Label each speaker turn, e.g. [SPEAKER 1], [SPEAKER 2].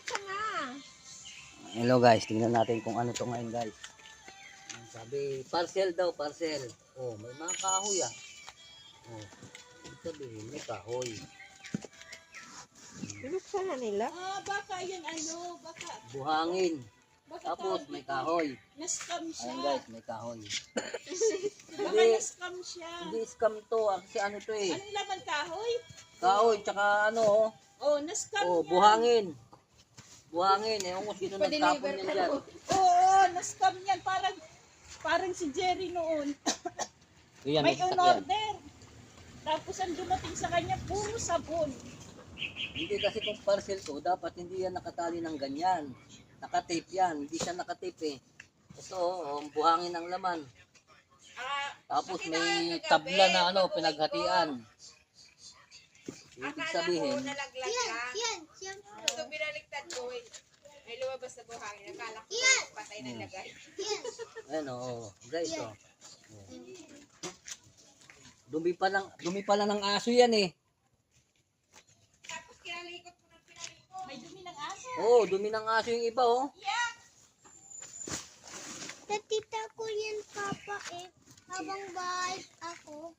[SPEAKER 1] ka nga.
[SPEAKER 2] Hello guys, tingnan natin kung ano to ngayon guys. Sabi, parcel daw, parcel. Oh, may mga kahoy ah. Oh, sabihin, may kahoy.
[SPEAKER 1] Binuksan na nila.
[SPEAKER 3] Baka yan baka
[SPEAKER 2] Buhangin.
[SPEAKER 3] baka
[SPEAKER 2] Tapos may kahoy.
[SPEAKER 3] na-scam siya.
[SPEAKER 2] Ayan guys, may kahoy.
[SPEAKER 3] Baka
[SPEAKER 2] Hindi,
[SPEAKER 3] na-scam siya.
[SPEAKER 2] hindi scam to ah, kasi ano to eh.
[SPEAKER 3] Anong laman kahoy?
[SPEAKER 2] Kahoy, tsaka ano
[SPEAKER 3] Oh, na-scam
[SPEAKER 2] oh,
[SPEAKER 3] niya.
[SPEAKER 2] buhangin. Buhangin, eh, kung sino nagtapon niya dyan.
[SPEAKER 3] Oo, na-scam yan. Parang si Jerry noon.
[SPEAKER 2] Yan,
[SPEAKER 3] May
[SPEAKER 2] sasakyan.
[SPEAKER 3] in-order. Tapos ang dumating sa kanya, puro sabon.
[SPEAKER 2] Hindi kasi kung parcel to, dapat hindi yan nakatali ng ganyan. Nakatape yan, hindi siya nakatape eh. Ito, oh, buhangin ang laman. Tapos may tabla na ano, pinaghatian. Ibig sabihin,
[SPEAKER 4] Nalaglag lang. So, binaliktad ko, may lumabas na buhangin. Akala ko patay na lagay.
[SPEAKER 2] ayan oh, guys oh. Dumi pa lang ng aso yan eh.
[SPEAKER 4] Tapos kinalikot ko ng pinalikot.
[SPEAKER 3] May dumi ng aso.
[SPEAKER 2] Oh, dumi ng aso yung iba oh.
[SPEAKER 5] Natita ko yan, Papa, eh. Habang bahay ako.